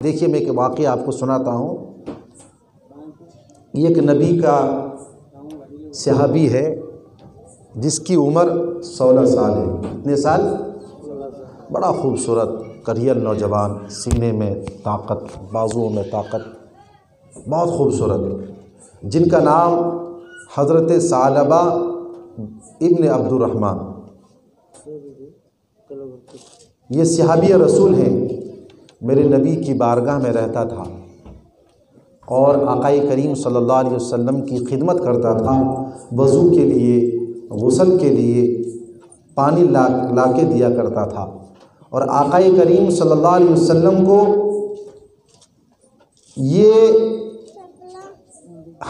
دیکھیے میں ایک واقعہ آپ کو سناتا ہوں. یہ ایک نبی کا صحابی ہے جس کی عمر 16 سال ہے. کتنے سال؟ بڑا خوبصورت کریل نوجوان، سینے میں طاقت، بازوؤں میں طاقت، بہت خوبصورت، جن کا نام حضرت ثعلبہ ابن عبد الرحمن. یہ صحابی رسول ہیں. میرے نبی کی بارگاہ میں رہتا تھا اور آقا کریم صلی اللہ علیہ وسلم کی خدمت کرتا تھا. وضو کے لیے، غسل کے لیے پانی لا کے دیا کرتا تھا، اور آقا کریم صلی اللہ علیہ وسلم کو یہ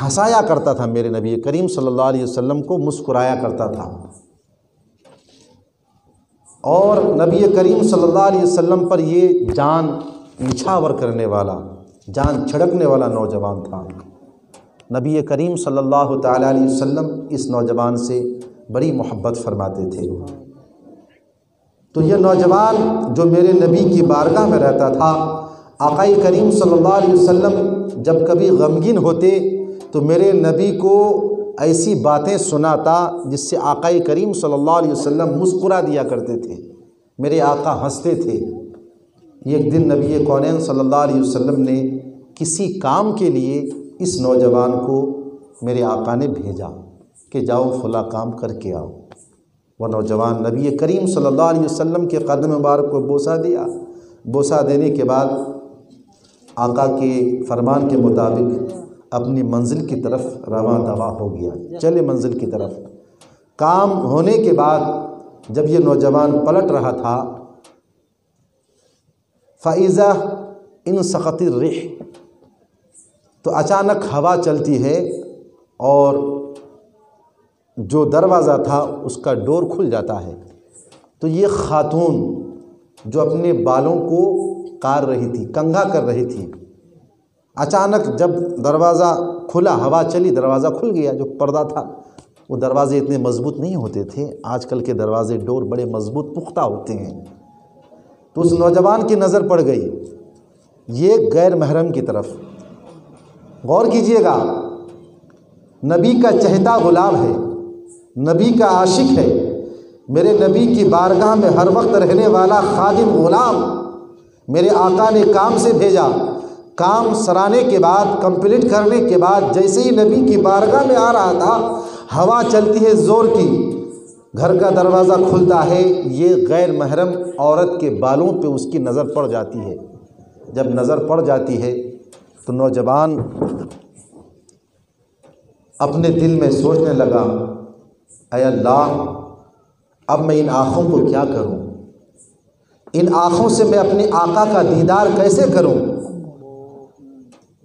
ہنسایا کرتا تھا. میرے نبی کریم صلی اللہ علیہ وسلم کو مسکرایا کرتا تھا. اور نبی کریم صلی اللہ علیہ وسلم پر یہ جان نچھاور کرنے والا، جان چھڑکنے والا نوجوان تھا. نبی کریم صلی اللہ تعالیٰ علیہ وسلم اس نوجوان سے بڑی محبت فرماتے تھے. تو یہ نوجوان جو میرے نبی کی بارگاہ میں رہتا تھا، آقا کریم صلی اللہ علیہ وسلم جب کبھی غمگین ہوتے تو میرے نبی کو ایسی باتیں سناتا جس سے آقا کریم صلی اللہ علیہ وسلم مسکرا دیا کرتے تھے. میرے آقا ہنستے تھے. ایک دن نبی کونین صلی اللہ علیہ وسلم نے کسی کام کے لیے اس نوجوان کو میرے آقا نے بھیجا کہ جاؤ فلاں کام کر کے آؤ. وہ نوجوان نبی کریم صلی اللہ علیہ وسلم کے قدم مبارک کو بوسہ دیا. بوسہ دینے کے بعد آقا کے فرمان کے مطابق اپنی منزل کی طرف رواں دوا ہو گیا، چلے منزل کی طرف. کام ہونے کے بعد جب یہ نوجوان پلٹ رہا تھا، فَإِذَا انسَقَطِ الرِّيحُ، تو اچانک ہوا چلتی ہے اور جو دروازہ تھا اس کا ڈور کھل جاتا ہے. تو یہ خاتون جو اپنے بالوں کو کار رہی تھی، کنگھا کر رہی تھی، اچانک جب دروازہ کھلا، ہوا چلی، دروازہ کھل گیا. جو پردہ تھا، وہ دروازے اتنے مضبوط نہیں ہوتے تھے، آج کل کے دروازے ڈور بڑے مضبوط پختہ ہوتے ہیں. تو اس نوجوان کی نظر پڑ گئی یہ غیر محرم کی طرف. غور کیجئے گا، نبی کا چہتا غلام ہے، نبی کا عاشق ہے، میرے نبی کی بارگاہ میں ہر وقت رہنے والا خادم غلام. میرے آقا نے کام سے بھیجا، کام سرانے کے بعد، کمپلیٹ کرنے کے بعد جیسے ہی نبی کی بارگاہ میں آ رہا تھا، ہوا چلتی ہے زور کی، گھر کا دروازہ کھلتا ہے، یہ غیر محرم عورت کے بالوں پہ اس کی نظر پڑ جاتی ہے. جب نظر پڑ جاتی ہے تو نوجوان اپنے دل میں سوچنے لگا، اے اللہ، اب میں ان آنکھوں کو کیا کروں؟ ان آنکھوں سے میں اپنے آقا کا دیدار کیسے کروں؟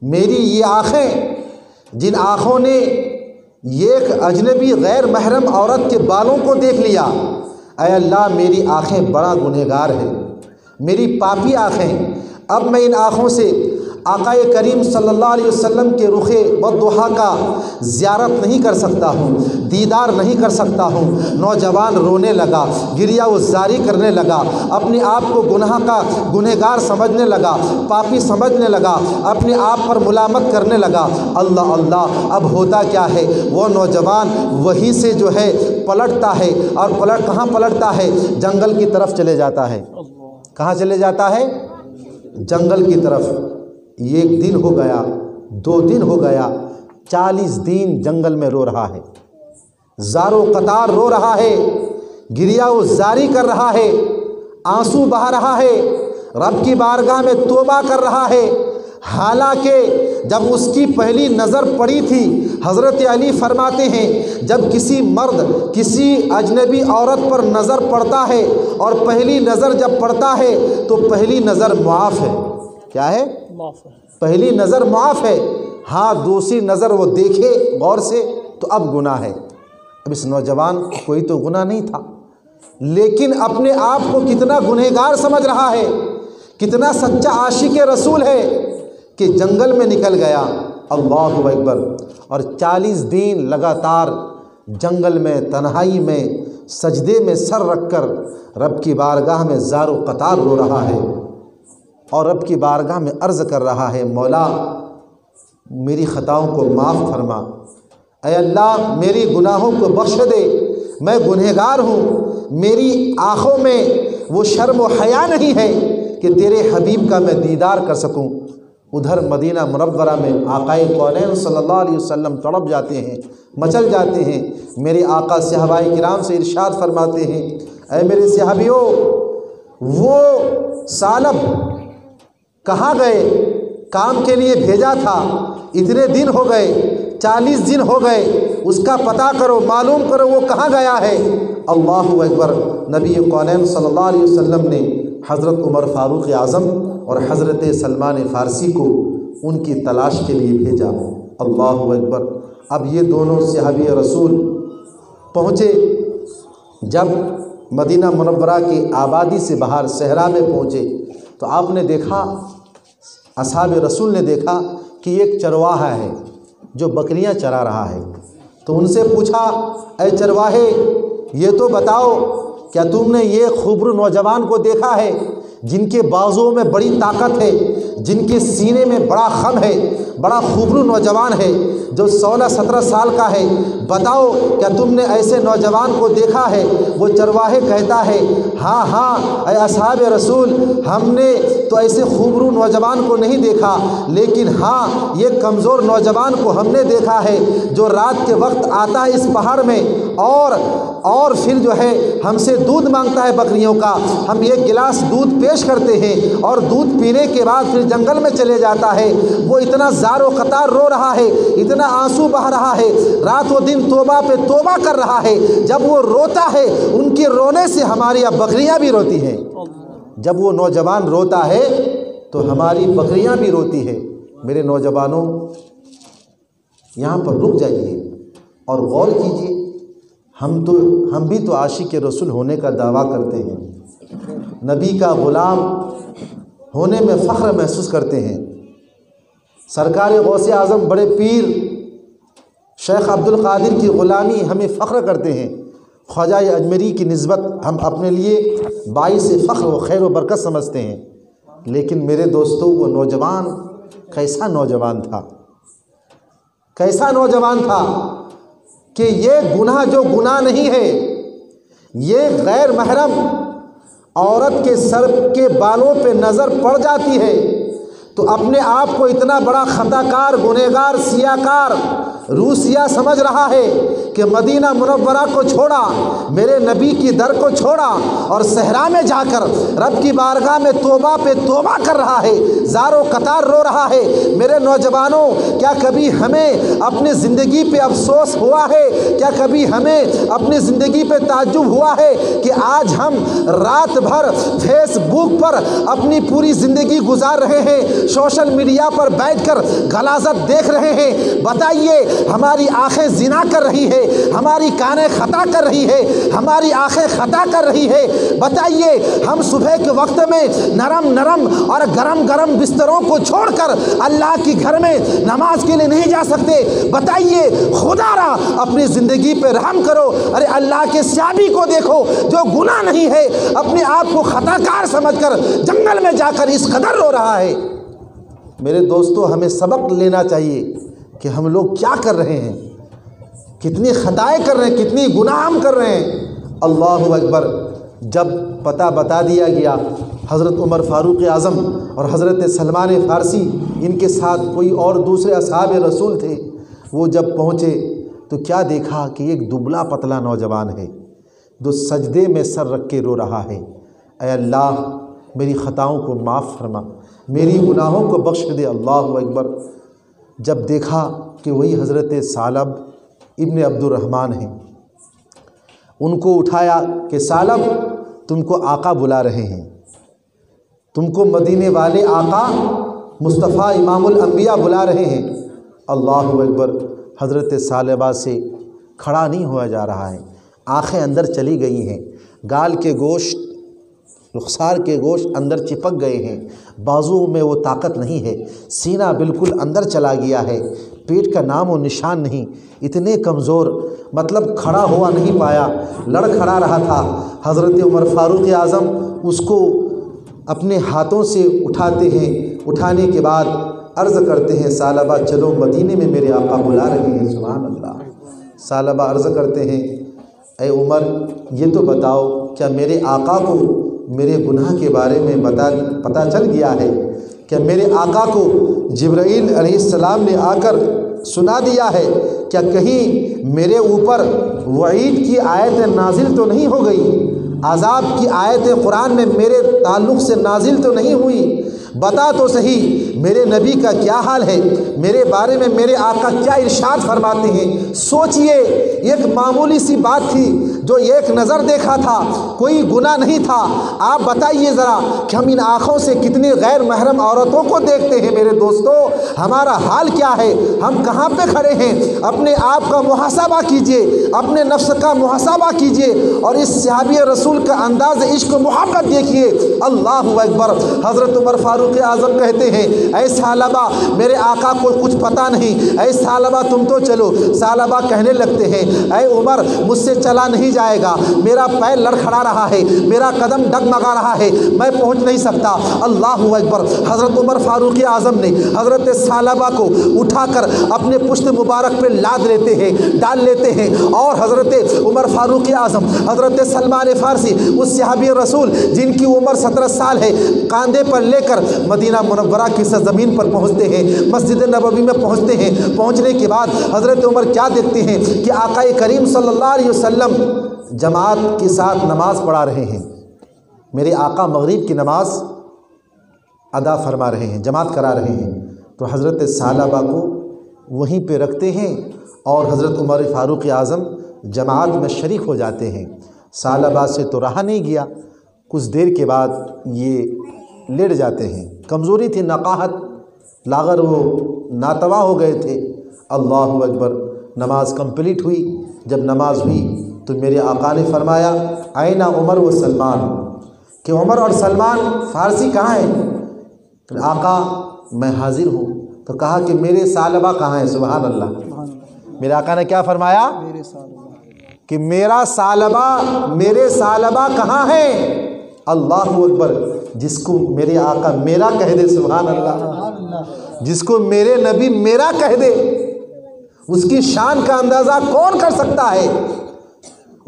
میری یہ آنکھیں جن آنکھوں نے ایک اجنبی غیر محرم عورت کے بالوں کو دیکھ لیا، اے اللہ میری آنکھیں بڑا گنہگار ہیں، میری پاپی آنکھیں. اب میں ان آنکھوں سے آقا کریم صلی اللہ علیہ وسلم کے رخ والضحیٰ کا زیارت نہیں کر سکتا ہوں، دیدار نہیں کر سکتا ہوں. نوجوان رونے لگا، گریہ وزاری کرنے لگا، اپنے آپ کو گنہگار سمجھنے لگا، پاپی سمجھنے لگا، اپنے آپ پر ملامت کرنے لگا. اللہ اللہ، اب ہوتا کیا ہے؟ وہ نوجوان وہیں سے جو ہے پلٹتا ہے، اور کہاں پلٹتا ہے؟ جنگل کی طرف چلے جاتا ہے. کہاں چلے جاتا ہے؟ جنگل کی طرف. ایک دن ہو گیا، 2 دن ہو گیا، 40 دن جنگل میں رو رہا ہے، زار و قطار رو رہا ہے، گریہ و زاری کر رہا ہے، آنسو بہا رہا ہے، رب کی بارگاہ میں توبہ کر رہا ہے. حالانکہ جب اس کی پہلی نظر پڑی تھی، حضرت علی فرماتے ہیں جب کسی مرد کسی اجنبی عورت پر نظر پڑتا ہے اور پہلی نظر جب پڑتا ہے تو پہلی نظر معاف ہے. کیا ہے؟ پہلی نظر معاف ہے. ہاں، دوسری نظر وہ دیکھے غور سے تو اب گناہ ہے. اب اس نوجوان کوئی تو گناہ نہیں تھا، لیکن اپنے آپ کو کتنا گنہگار سمجھ رہا ہے، کتنا سچا عاشق رسول ہے کہ جنگل میں نکل گیا. اللہ اکبر. اور 40 دن لگاتار جنگل میں تنہائی میں سجدے میں سر رکھ کر رب کی بارگاہ میں زار و قطار رو رہا ہے. اور رب کی بارگاہ میں عرض کر رہا ہے مولا میری خطاؤں کو معاف فرما، اے اللہ میری گناہوں کو بخش دے، میں گنہگار ہوں، میری آنکھوں میں وہ شرم و حیا نہیں ہے کہ تیرے حبیب کا میں دیدار کر سکوں۔ ادھر مدینہ منورہ میں آقائے کونین صلی اللہ علیہ وسلم تڑپ جاتے ہیں، مچل جاتے ہیں۔ میرے آقا صحابہ کرام سے ارشاد فرماتے ہیں اے میرے صحابیوں وہ ثعلب کہاں گئے؟ کام کے لیے بھیجا تھا، اتنے دن ہو گئے، 40 دن ہو گئے، اس کا پتہ کرو، معلوم کرو وہ کہاں گیا ہے۔ اللہ اکبر۔ نبی کونین صلی اللہ علیہ وسلم نے حضرت عمر فاروق اعظم اور حضرت سلمان فارسی کو ان کی تلاش کے لیے بھیجا۔ اللہ اکبر۔ اب یہ دونوں صحابی رسول پہنچے، جب مدینہ منورہ کی آبادی سے باہر صحرا میں پہنچے تو آپ نے دیکھا، اصحاب رسول نے دیکھا کہ ایک چرواہا ہے جو بکریاں چرا رہا ہے۔ تو ان سے پوچھا اے چرواہے یہ تو بتاؤ کیا تم نے یہ خوبرو نوجوان کو دیکھا ہے جن کے بازوؤں میں بڑی طاقت ہے، جن کے سینے میں بڑا خم ہے، بڑا خوبرو نوجوان ہے جو 16-17 سال کا ہے، بتاؤ کیا تم نے ایسے نوجوان کو دیکھا ہے؟ وہ چرواہے کہتا ہے ہاں ہاں اے اصحاب رسول ہم نے تو ایسے خوبرو نوجوان کو نہیں دیکھا، لیکن ہاں یہ کمزور نوجوان کو ہم نے دیکھا ہے جو رات کے وقت آتا ہے اس پہاڑ میں اور پھر جو ہے ہم سے دودھ مانگتا ہے بکریوں کا، ہم ایک گلاس دودھ پیش کرتے ہیں اور دودھ پینے کے بعد پھر جنگل میں چلے جاتا ہے۔ وہ اتنا زار و قطار رو رہا ہے، اتنا آنسو بہہ رہا ہے، رات و دن توبہ پہ توبہ کر رہا ہے۔ جب وہ روتا ہے ان کے رونے سے ہماری اب بکریاں بھی روتی ہیں، جب وہ نوجوان روتا ہے تو ہماری بکریاں بھی روتی ہے۔ میرے نوجوانوں یہاں پر رک جائیے اور غور کیجیے، ہم بھی تو عاشق رسول ہونے کا دعویٰ کرتے ہیں، نبی کا غلام ہونے میں فخر محسوس کرتے ہیں۔ سرکار غوث اعظم بڑے پیر شیخ عبد القادر کی غلامی ہمیں فخر کرتے ہیں، خواجہ اجمیری کی نسبت ہم اپنے لیے باعث فخر و خیر و برکت سمجھتے ہیں۔ لیکن میرے دوستوں وہ نوجوان کیسا نوجوان تھا، کیسا نوجوان تھا کہ یہ گناہ جو گناہ نہیں ہے، یہ غیر محرم عورت کے سر کے بالوں پہ نظر پڑ جاتی ہے تو اپنے آپ کو اتنا بڑا خطا کار، گنہگار، سیاہ کار، روسیہ سمجھ رہا ہے کہ مدینہ منورہ کو چھوڑا، میرے نبی کی در کو چھوڑا اور صحرا میں جا کر رب کی بارگاہ میں توبہ پہ توبہ کر رہا ہے، زار و قطار رو رہا ہے۔ میرے نوجوانوں کیا کبھی ہمیں اپنی زندگی پہ افسوس ہوا ہے؟ کیا کبھی ہمیں اپنی زندگی پہ تعجب ہوا ہے کہ آج ہم رات بھر فیس بک پر اپنی پوری زندگی گزار رہے ہیں، سوشل میڈیا پر بیٹھ کر غلاظت دیکھ رہے ہیں؟ بتائیے ہماری آنکھیں زنا کر رہی ہے، ہماری کانیں خطا کر رہی ہے، ہماری آنکھیں خطا کر رہی ہے۔ بتائیے ہم صبح کے وقت میں نرم نرم اور گرم گرم بستروں کو چھوڑ کر اللہ کے گھر میں نماز کے لیے نہیں جا سکتے؟ بتائیے خدا را اپنی زندگی پہ رحم کرو۔ ارے اللہ کے صحابی کو دیکھو جو گناہ نہیں ہے اپنے آپ کو خطا کار سمجھ کر جنگل میں جا کر اس قدر رو رہا ہے۔ میرے دوستو ہمیں سبق لینا چاہیے کہ ہم لوگ کیا کر رہے ہیں، کتنی خطائیں کر رہے ہیں، کتنی گناہ ہم کر رہے ہیں۔ اللہ اکبر۔ جب پتہ بتا دیا گیا حضرت عمر فاروق اعظم اور حضرت سلمان فارسی، ان کے ساتھ کوئی اور دوسرے اصحاب رسول تھے، وہ جب پہنچے تو کیا دیکھا کہ ایک دبلا پتلا نوجوان ہے جو سجدے میں سر رکھ کے رو رہا ہے، اے اللہ میری خطاؤں کو معاف فرما، میری گناہوں کو بخش دے۔ اللہ اکبر۔ جب دیکھا کہ وہی حضرت ثعلب ابن عبد الرحمن ہیں، ان کو اٹھایا کہ ثعلب تم کو آقا بلا رہے ہیں، تم کو مدینے والے آقا مصطفیٰ امام الانبیاء بلا رہے ہیں۔ اللہ اکبر۔ حضرت ثعلبہ سے کھڑا نہیں ہوا جا رہا ہے، آنکھیں اندر چلی گئی ہیں، گال کے گوشت، رخسار کے گوشت اندر چپک گئے ہیں، بازو میں وہ طاقت نہیں ہے، سینہ بالکل اندر چلا گیا ہے، پیٹ کا نام و نشان نہیں، اتنے کمزور، مطلب کھڑا ہوا نہیں پایا، لڑ کھڑا رہا تھا۔ حضرت عمر فاروق اعظم اس کو اپنے ہاتھوں سے اٹھاتے ہیں، اٹھانے کے بعد عرض کرتے ہیں ثعلبہ چلو مدینے میں میرے آقا بلا رہے ہیں۔ سبحان اللہ۔ ثعلبہ عرض کرتے ہیں اے عمر یہ تو بتاؤ کیا میرے آقا کو میرے گناہ کے بارے میں پتہ چل گیا ہے؟ کیا میرے آقا کو جبرائیل علیہ السلام نے آ کر سنا دیا ہے؟ کیا کہیں میرے اوپر وعید کی آیت نازل تو نہیں ہو گئی؟ عذاب کی آیت قرآن میں میرے تعلق سے نازل تو نہیں ہوئی؟ بتا تو صحیح میرے نبی کا کیا حال ہے، میرے بارے میں میرے آقا کیا ارشاد فرماتے ہیں؟ سوچئے ایک معمولی سی بات تھی جو ایک نظر دیکھا تھا، کوئی گناہ نہیں تھا۔ آپ بتائیے ذرا کہ ہم ان آنکھوں سے کتنی غیر محرم عورتوں کو دیکھتے ہیں میرے دوستو، ہمارا حال کیا ہے؟ ہم کہاں پہ کھڑے ہیں؟ اپنے آپ کا محاسبہ کیجئے، اپنے نفس کا محاسبہ کیجئے اور اس صحابی رسول کا انداز عشق و محبت دیکھیے۔ اللہ اکبر۔ حضرت عمر فاروق اعظم کہتے ہیں اے ثعلبہ میرے آقا کو کچھ پتہ نہیں، اے ثعلبہ تم تو چلو۔ ثعلبہ کہنے لگتے ہیں اے عمر مجھ سے چلا نہیں جائے گا، میرا پیر لڑکھڑا رہا ہے، میرا قدم ڈگمگا رہا ہے، میں پہنچ نہیں سکتا۔ اللہ اکبر۔ حضرت عمر فاروق اعظم نے حضرت ثعلبہ کو اٹھا کر اپنے پشت مبارک پہ لاد لیتے ہیں، ڈال لیتے ہیں اور حضرت عمر فاروق اعظم حضرت سلمان فارسی اس صحابی رسول جن کی عمر 17 سال ہے کاندھے پر لے کر مدینہ منورہ کی سرزمین پر پہنچتے ہیں، مسجد نبوی میں پہنچتے ہیں۔ پہنچنے کے بعد حضرت عمر کیا دیکھتے ہیں کہ آقا کریم صلی اللہ علیہ وسلم جماعت کے ساتھ نماز پڑھا رہے ہیں۔ میرے آقا مغرب کی نماز ادا فرما رہے ہیں، جماعت کرا رہے ہیں۔ تو حضرت ثعلبہ کو وہیں پہ رکھتے ہیں اور حضرت عمر فاروق اعظم جماعت میں شریک ہو جاتے ہیں۔ ثعلبہ سے تو رہا نہیں گیا، کچھ دیر کے بعد یہ لیٹ جاتے ہیں، کمزوری تھی، نقاہت لاغر، وہ ناتوا ہو گئے تھے۔ اللہ اکبر۔ نماز کمپلیٹ ہوئی۔ جب نماز ہوئی تو میرے آقا نے فرمایا آئین عمر و سلمان، کہ عمر اور سلمان فارسی کہاں ہیں؟ آقا میں حاضر ہوں۔ تو کہا کہ میرے ثعلبہ کہاں ہیں؟ سبحان اللہ۔ میرے آقا نے کیا فرمایا کہ میرا ثعلبہ کہاں ہے؟ اللہ اکبر۔ جس کو میرے آقا میرا کہہ دے، سبحان اللہ، جس کو میرے نبی میرا کہہ دے اس کی شان کا اندازہ کون کر سکتا ہے؟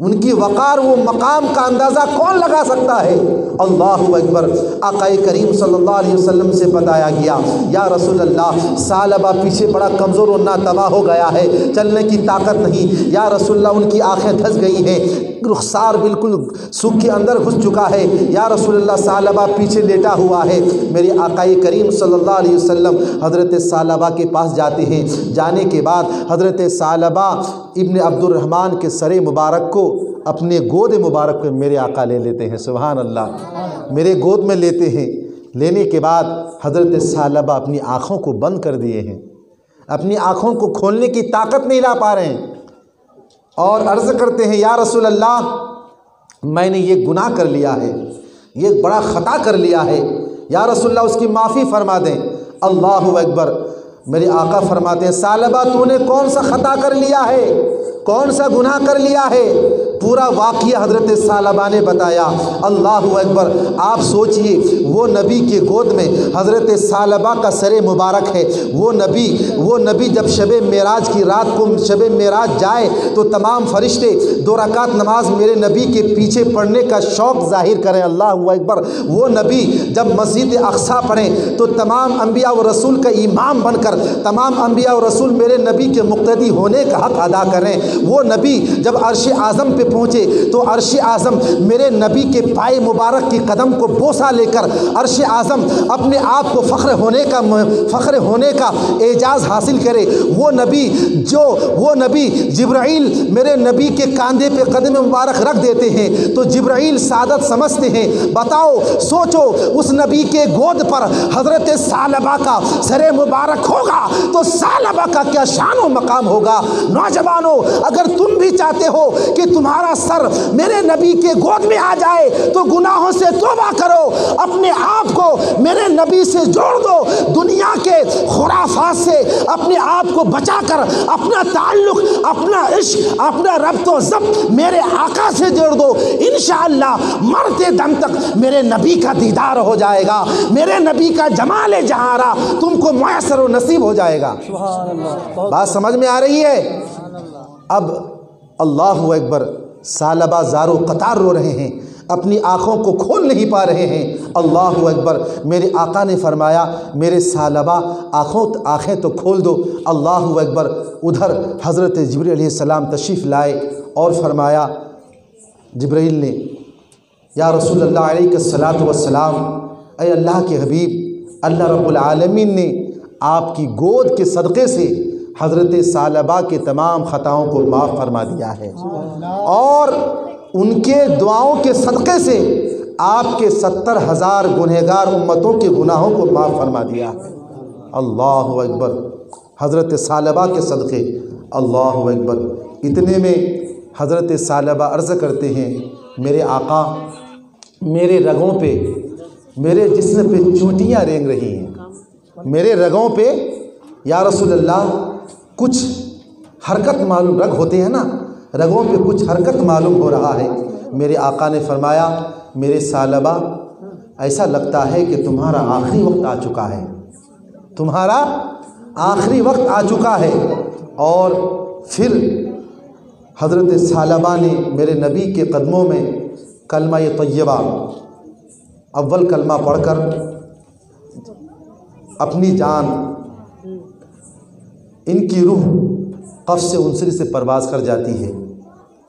ان کی وقار و مقام کا اندازہ کون لگا سکتا ہے؟ اللہ اکبر۔ آقا کریم صلی اللہ علیہ وسلم سے بتایا گیا یا رسول اللہ ثعلبہ پیچھے بڑا کمزور اور ناتوا ہو گیا ہے، چلنے کی طاقت نہیں۔ یا رسول اللہ ان کی آنکھیں دھس گئی ہیں، رخسار بالکل سوکھ کے اندر گھس چکا ہے۔ یا رسول اللہ ثعلبہ پیچھے لیٹا ہوا ہے۔ میرے آقا کریم صلی اللہ علیہ وسلم حضرت ثعلبہ کے پاس جاتے ہیں۔ جانے کے بعد حضرت ثعلبہ ابن عبد الرحمن کے سر مبارک کو اپنے گود مبارک میں میرے آقا لے لیتے ہیں۔ سبحان اللہ۔ میرے گود میں لیتے ہیں۔ لینے کے بعد حضرت ثعلبہ اپنی آنکھوں کو بند کر دیے ہیں، اپنی آنکھوں کو کھولنے کی طاقت نہیں لا پا رہے ہیں اور عرض کرتے ہیں یا رسول اللہ میں نے یہ گناہ کر لیا ہے، یہ بڑا خطا کر لیا ہے، یا رسول اللہ اس کی معافی فرما دیں۔ اللہ اکبر۔ میرے آقا فرماتے ہیں ثعلبہ تو نے کون سا خطا کر لیا ہے، کون سا گناہ کر لیا ہے؟ پورا واقعہ حضرت ثعلبہ نے بتایا۔ اللہ اکبر۔ آپ سوچئے وہ نبی کے گود میں حضرت ثعلبہ کا سر مبارک ہے۔ وہ نبی جب شب معراج کی رات کو شب معراج جائے تو تمام فرشتے 2 رکعت نماز میرے نبی کے پیچھے پڑھنے کا شوق ظاہر کریں۔ اللہ اکبر۔ وہ نبی جب مسجد اقصیٰ پڑھیں تو تمام انبیاء و رسول کا امام بن کر تمام انبیاء و رسول میرے نبی کے مقتدی ہونے کا حق ادا کریں۔ وہ نبی جب عرش اعظم پہ پہنچے تو عرش اعظم میرے نبی کے پائے مبارک کی قدم کو بوسہ لے کر عرش اعظم اپنے آپ کو فخر ہونے کا اعزاز حاصل کرے۔ وہ نبی جبرائیل میرے نبی کے کاندھے پہ قدم مبارک رکھ دیتے ہیں تو جبرائیل سعادت سمجھتے ہیں۔ بتاؤ سوچو اس نبی کے گود پر حضرت ثعلبہ کا سر مبارک ہوگا تو ثعلبہ کا کیا شان و مقام ہوگا؟ نوجوانوں اگر تم بھی چاہتے ہو کہ تمہارا سر میرے نبی کے گود میں آ جائے تو گناہوں سے توبہ کرو، اپنے آپ کو میرے نبی سے جوڑ دو، دنیا کے خرافات سے اپنے آپ کو بچا کر اپنا تعلق، اپنا عشق، اپنا ربط و ضبط میرے آقا سے جوڑ دو، انشاءاللہ مرتے دم تک میرے نبی کا دیدار ہو جائے گا، میرے نبی کا جمال جہارا تم کو میسر و نصیب ہو جائے گا۔ بات سمجھ میں آ رہی ہے؟ اب اللہ اکبر، ثعلبہ زارو قطار رو رہے ہیں، اپنی آنکھوں کو کھول نہیں پا رہے ہیں۔ اللہ اکبر، میرے آقا نے فرمایا میرے ثعلبہ آنکھیں تو کھول دو۔ اللہ اکبر، ادھر حضرت جبرائیل علیہ السلام تشریف لائے اور فرمایا، جبرائیل نے، یا رسول اللہ علیہ الصلاۃ والسلام، اے اللہ کے حبیب، اللہ رب العالمین نے آپ کی گود کے صدقے سے حضرت ثعلبہ کے تمام خطاؤں کو معاف فرما دیا ہے، اور ان کے دعاؤں کے صدقے سے آپ کے 70,000 گنہگار امتوں کے گناہوں کو معاف فرما دیا ہے۔ اللہ اکبر، حضرت ثعلبہ کے صدقے، اللہ اکبر۔ اتنے میں حضرت ثعلبہ عرض کرتے ہیں، میرے آقا، میرے رگوں پہ، میرے جسم پہ چونٹیاں رینگ رہی ہیں، میرے رگوں پہ یا رسول اللہ کچھ حرکت معلوم، رگ ہوتے ہیں نا، رگوں پہ کچھ حرکت معلوم ہو رہا ہے۔ میرے آقا نے فرمایا، میرے ثعلبہ، ایسا لگتا ہے کہ تمہارا آخری وقت آ چکا ہے، تمہارا آخری وقت آ چکا ہے۔ اور پھر حضرت ثعلبہ نے میرے نبی کے قدموں میں کلمہ طیبہ، اول کلمہ پڑھ کر اپنی جان، ان کی روح قفس عنصری سے پرواز کر جاتی ہے،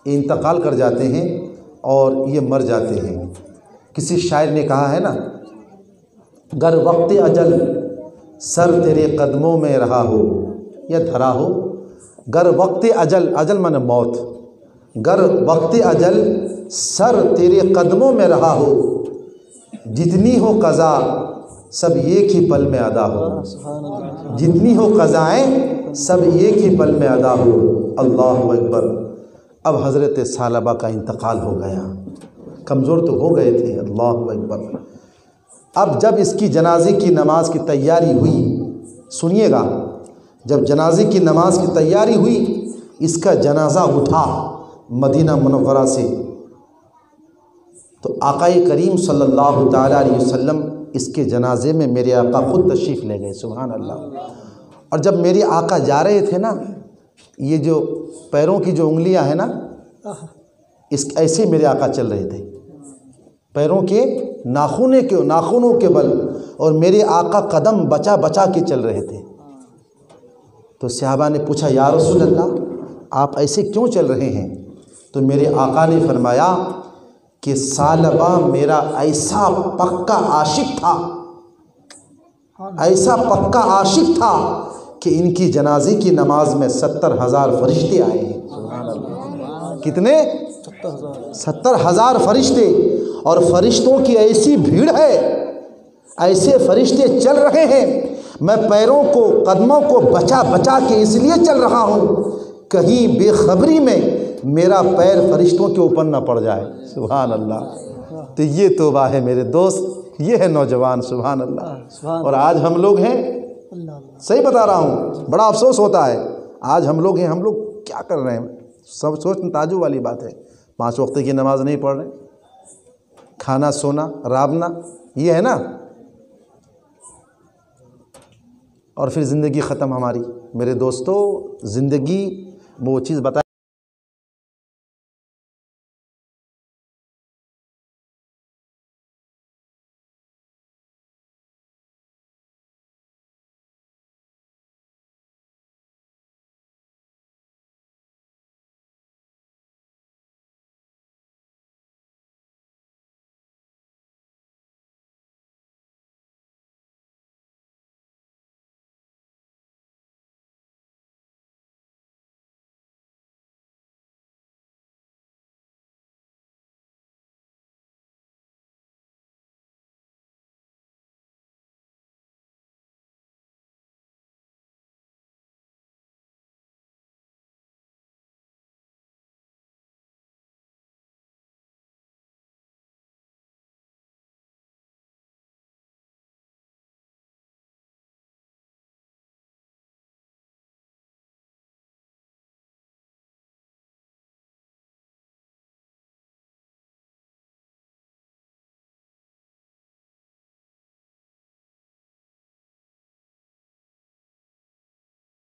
انتقال کر جاتے ہیں اور یہ مر جاتے ہیں۔ کسی شاعر نے کہا ہے نا، گر وقت اجل سر تیرے قدموں میں رہا ہو یا دھرا ہو، گر وقت اجل، اجل من موت، گر وقت اجل سر تیرے قدموں میں رہا ہو، جتنی ہو قضا سب ایک ہی پل میں ادا ہو، جتنی ہو قضائیں سب ایک ہی پل میں ادا ہو۔ اللہ اکبر۔ اب حضرت ثعلبہ کا انتقال ہو گیا، کمزور تو ہو گئے تھے، اللہ اکبر۔ اب جب اس کی جنازے کی نماز کی تیاری ہوئی، سنیے گا، جب جنازے کی نماز کی تیاری ہوئی، اس کا جنازہ اٹھا مدینہ منورہ سے، تو آقا کریم صلی اللہ تعالیٰ علیہ وسلم اس کے جنازے میں میرے آقا خود تشریف لے گئے، سبحان اللہ۔ اور جب میرے آقا جا رہے تھے نا، یہ جو پیروں کی جو انگلیاں ہیں نا، ایسے میرے آقا چل رہے تھے، پیروں کے ناخنوں کے بل، اور میرے آقا قدم بچا بچا کے چل رہے تھے۔ تو صحابہ نے پوچھا، یا رسول اللہ، آپ ایسے کیوں چل رہے ہیں؟ تو میرے آقا نے فرمایا کہ ثعلبہ میرا ایسا پکا عاشق تھا، ایسا پکا عاشق تھا کہ ان کی جنازے کی نماز میں 70,000 فرشتے آئے ہیں، سبحان اللہ۔ کتنے؟ 70,000 فرشتے، اور فرشتوں کی ایسی بھیڑ ہے، ایسے فرشتے چل رہے ہیں، میں پیروں کو، قدموں کو بچا بچا کے اس لیے چل رہا ہوں کہیں بے خبری میں میرا پیر فرشتوں کے اوپر نہ پڑ جائے، سبحان اللہ۔ تو یہ توبہ ہے میرے دوست، یہ ہے نوجوان، سبحان اللہ۔ اور آج ہم لوگ ہیں، صحیح بتا رہا ہوں، بڑا افسوس ہوتا ہے، آج ہم لوگ ہیں، ہم لوگ کیا کر رہے ہیں؟ سب سوچ تعجب والی بات ہے، 5 وقت کی نماز نہیں پڑھ رہے، کھانا سونا رابنا، یہ ہے نا، اور پھر زندگی ختم ہماری۔ میرے دوستو، زندگی وہ چیز بتا